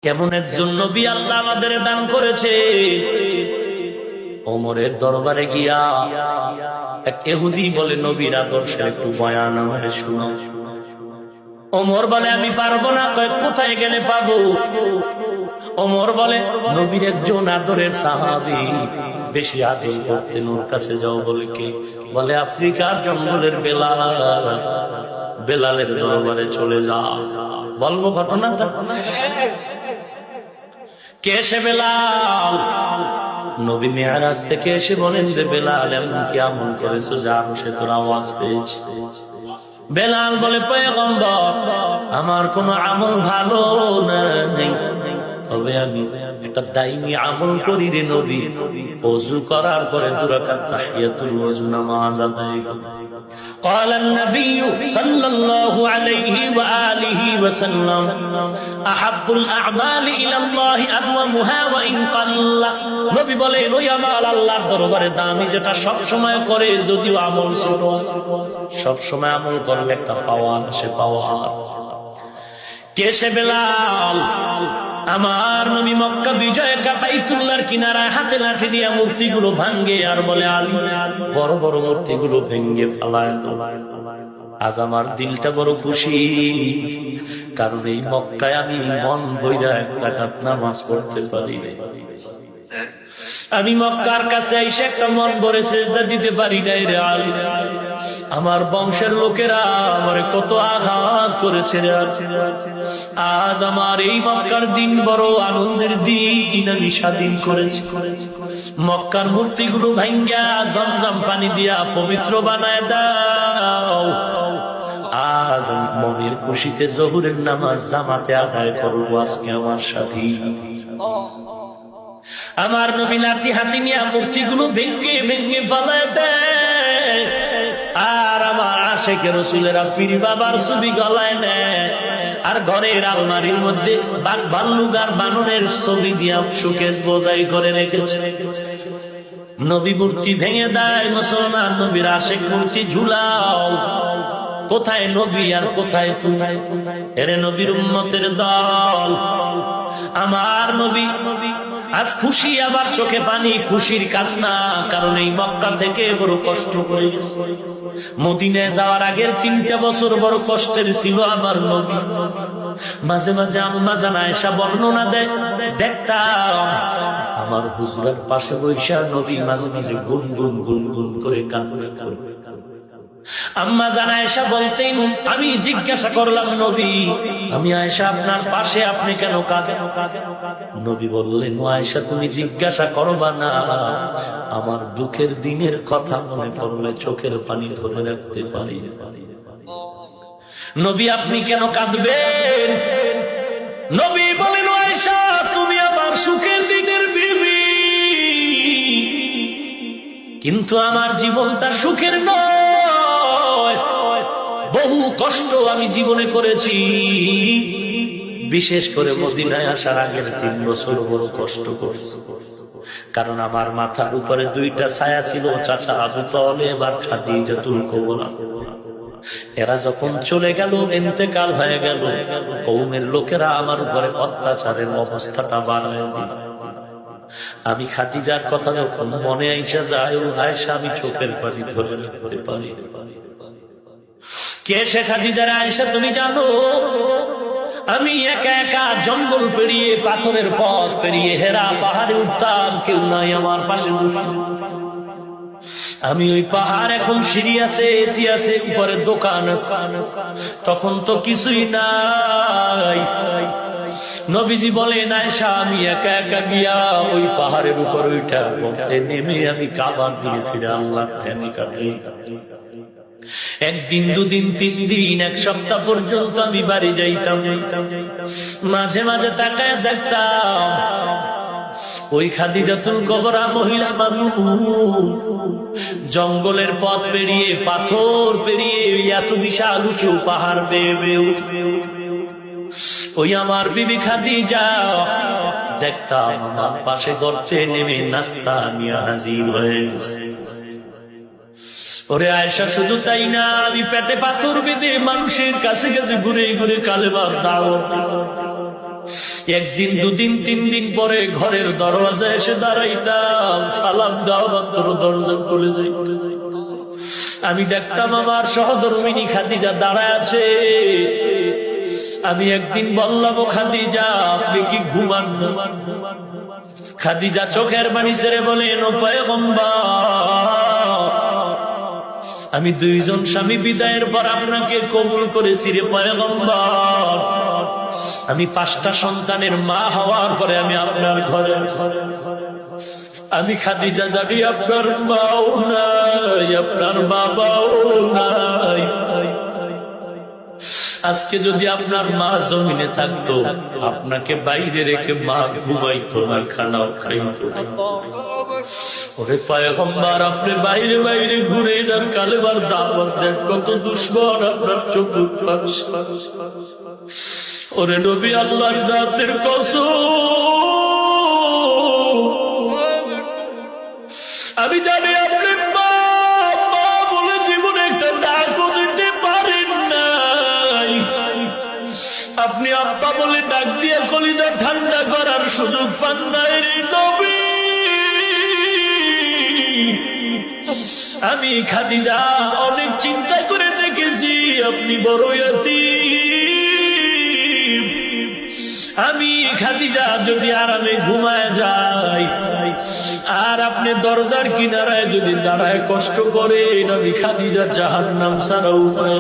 কেমন একজন নবী আল্লাহ আমাদের দান করেছে। ওমরের দরবারে গিয়া এক ইহুদি বলে, নবীর আদর্শের একটু বয়ান আমারে শোনাও। ওমর বলে, আমি পারবো না। কয়, কোথায় গেলে পাবো? ওমর বলে, নবীর একজন আদরের সাহাবী বেশি আদর করতেন, ওর কাছে যাও। বলে, কে? বলে, আফ্রিকার জঙ্গলের বেলাল। বেলালের দরবারে চলে যাও। বলবো ঘটনাটা? কে সে বেলাল? নবী মেরাজ থেকে এসে বলেন, রে বেলাল, এমন কি আমল করেছো যা সে তোর আওয়াজ পেয়েছে? বেলাল বলে, পয়গম্বর, আমার কোনো আমল ভালো নেই, তবে আমি একটা দাইমি আমল করি রে নবী। ওযু করার পরে 2 রাকাত তাহিয়াতুল ওযু নামাজ আদায় করি। قال النبي صلى الله عليه وآله وسلم أحب الأعمال إلى الله أدومها وإن قل। নবী বলেন, ওই আমল আল্লাহর দরবারে দামি যেটা সব সময় করে, যদিও আমল ছোট, সব সময় আমল করলে একটা পাওয়ার আসে, পাওয়ার। কে সে বেলাল? আমার নবী মক্কা বিজয়ে বাইতুল্লাহর কিনারায় হাতে লাঠি দিয়ে মূর্তিগুলো ভাঙ্গে আর বলে, আলী, বড় বড় মূর্তিগুলো ভেঙ্গে ফেলায়। আজ আমার দিলটা বড় খুশি, কারণ এই মক্কায় আমি মন ভইরা 1 রাকাত নামাজ পড়তে পারি না। আমি মক্কার কাছে এসে একটা মন ভরে সিজদা দিতে পারি নাই রে আলী। আমার বংশের লোকেরা আমারে কত আঘাত করেছে রে। আজ আমার এই মক্কার দিন বড় আনন্দের দিন, আমি স্বাধীন করেছি। মক্কার মূর্তিগুলো ভাঙ্গা জমজম পানি দিয়া পবিত্র বানায় দাও। আজ আমি মনের খুশিতে জোহরের নামাজ জামাতে আদায় করবো আজকে আমার সাথী। আমার নবী লাঠি হাতে নিয়ে মূর্তিগুলো ভেঙ্গে ভেঙ্গে ফেলায় দেয়, আর আমার আশেকে রাসূলেরা পীর বাবার ছবি গলায় নেয়, আর ঘরের আলমারির মধ্যে বাঘ ভাল্লুক আর বানরের ছবি দিয়া শোকেস বোঝাই করে রেখেছে। নবী মূর্তি ভেঙে দেয়। মুসলমান, নবীর আশেক মূর্তি ঝুলাও। কোথায় নবী আর কোথায় তুমি? এরে নবীর উম্মতের দল, আমার নবী আজ খুশি, আবার চোখে পানি, খুশির কান্না, কারণ এই মক্কা থেকে বড় কষ্ট করে গেছে। মদিনায় যাওয়ার আগের 3টা বছর বড় কষ্টের ছিল আমার নবী। মাঝে মাঝে আম্মা জান আয়েশা বর্ণনা দেয়, দেখতাম আমার হুজুরের পাশে বৈশা নবী মাঝে মাঝে গুনগুন গুনগুন করে কান্না করে। আম্মা জান আয়েশা বলতেন, আমি জিজ্ঞাসা করলাম, নবী, আমি আয়েশা আপনার পাশে, আপনি কেন কাঁদেন? নবী বললেন, আয়েশা, তুমি জিজ্ঞাসা করবা না, আমার দুঃখের দিনের কথা মনে পড়লে চোখের পানি ধরে রাখতে পারি না। নবী, আপনি কেন কাঁদবেন? নবী বলেন, আয়েশা, তুমি আমার সুখের দিনের বিবি, কিন্তু আমার জীবনটা সুখের নয়। বহু কষ্ট আমি জীবনে করেছি, বিশেষ করে মদিনায় আসার আগের 3 বছর বড় কষ্ট করেছি, কারণ আমার মাথার উপরে 2টা ছায়া ছিল, চাচা আবু তালেব আর খাদিজাতুল কুবরা। এরা যখন চলে গেল, ইন্তেকাল হয়ে গেল, কওমের লোকেরা আমার উপরে অত্যাচারের অবস্থাটা বাড়ায় দিল। আমি খাদিজার কথা যখন মনে আইসা যায়, ও আয়েশা, আমি চোখের পানি ধরে রাখতে পারি না। কে সে খাদিজা? আয়েশা, তুমি জানো, আমি একা একা জঙ্গল পেরিয়ে, পাথরের পথ পেরিয়ে হেরা পাহাড়ে উঠতাম, কেউ নাই আমার পাশে বসে। আমি ওই পাহাড়, এখন সিঁড়ি আছে, এসি আছে, উপরে দোকান আছে, তখন তো কিছুই নাই। নবীজি বলেন, আয়েশা, আমি একা একা গিয়া ওই পাহাড়ের উপর উঠা নেমে আমি কাবার দিকে ফিরে আল্লাহর ধ্যানে কাটাই। 1 দিন 2 দিন 3 দিন 1 সপ্তাহ পর্যন্ত আমি বাড়ি যাইতাম। মাঝে মাঝে তাকায় দেখতাম ওই খাদিজাতুল কুবরা মহিলা মানুষ জঙ্গলের পথ পেরিয়ে, পাথর পেরিয়ে, এত বিশাল উঁচু পাহাড় বেয়ে বেয়ে উঠবে। ওই আমার বিবি খাদিজা দেখতাম আমার পাশে গর্তে নেমে নাস্তা নিয়ে হাজির হয়ে গেছে। ওরে আয়েশা, শুধু তাই না, আমি পেটে পাথর বেঁধে মানুষের কাছে কাছে ঘুরে ঘুরে কালেমার দাওয়াত দিতাম। একদিন দুদিন তিন দিন পরে ঘরের দরওয়াজায় এসে দাঁড়াইতাম, সালাম দাও মাত্র দরজা খুলে যাই। আমি দেখতাম আমার সহধর্মিনী খাদিজা দাঁড়ায় আছে। আমি একদিন বললাম, ও খাদিজা আপনি কি ঘুমান না? খাদিজা চোখের পানি ছেড়ে বলেন, ও পয়গম্বর, আমি দুইজন স্বামী বিদায়ের পর আপনাকে কবুল করেছি রে পয়গম্বর। আমি 5টা সন্তানের মা হওয়ার পরে আমি আপনার ঘরে আমি খাদিজা জানি আপনার মাও নাই, আপনার বাবাও নাই। আজকে যদি আপনার মা জমিনে থাকতো, আপনাকে বাইরে রেখে মা ঘুমাইতো না, খানাও খাইতো না। ওরে পয়গম্বর, আপনি বাইরে বাইরে ঘুরে না কালেমার দাওয়াত দেন, কত দুশ্মন আপনার চতুর্পাশে। ওরে নবী, আল্লাহর জাতের কসম, আমি জানি আপনি মা মা বলে জীবনে একটা ডাকও দিতে পারেন নাই। আপনি আব্বা বলে ডাক দিয়ে কলিজা ঠান্ডা করার সুযোগ পান নাই রে নবী। আমি খাদিজা অনেক চিন্তা করে দেখেছি আপনি বড় ইয়াতীম। আমি খাদিজা যদি আরামে ঘুমায় যাই আর আপনি দরজার কিনারায় যদি দাঁড়ায় কষ্ট করে, আমি খাদিজা জাহান্নাম ছাড়া উপায়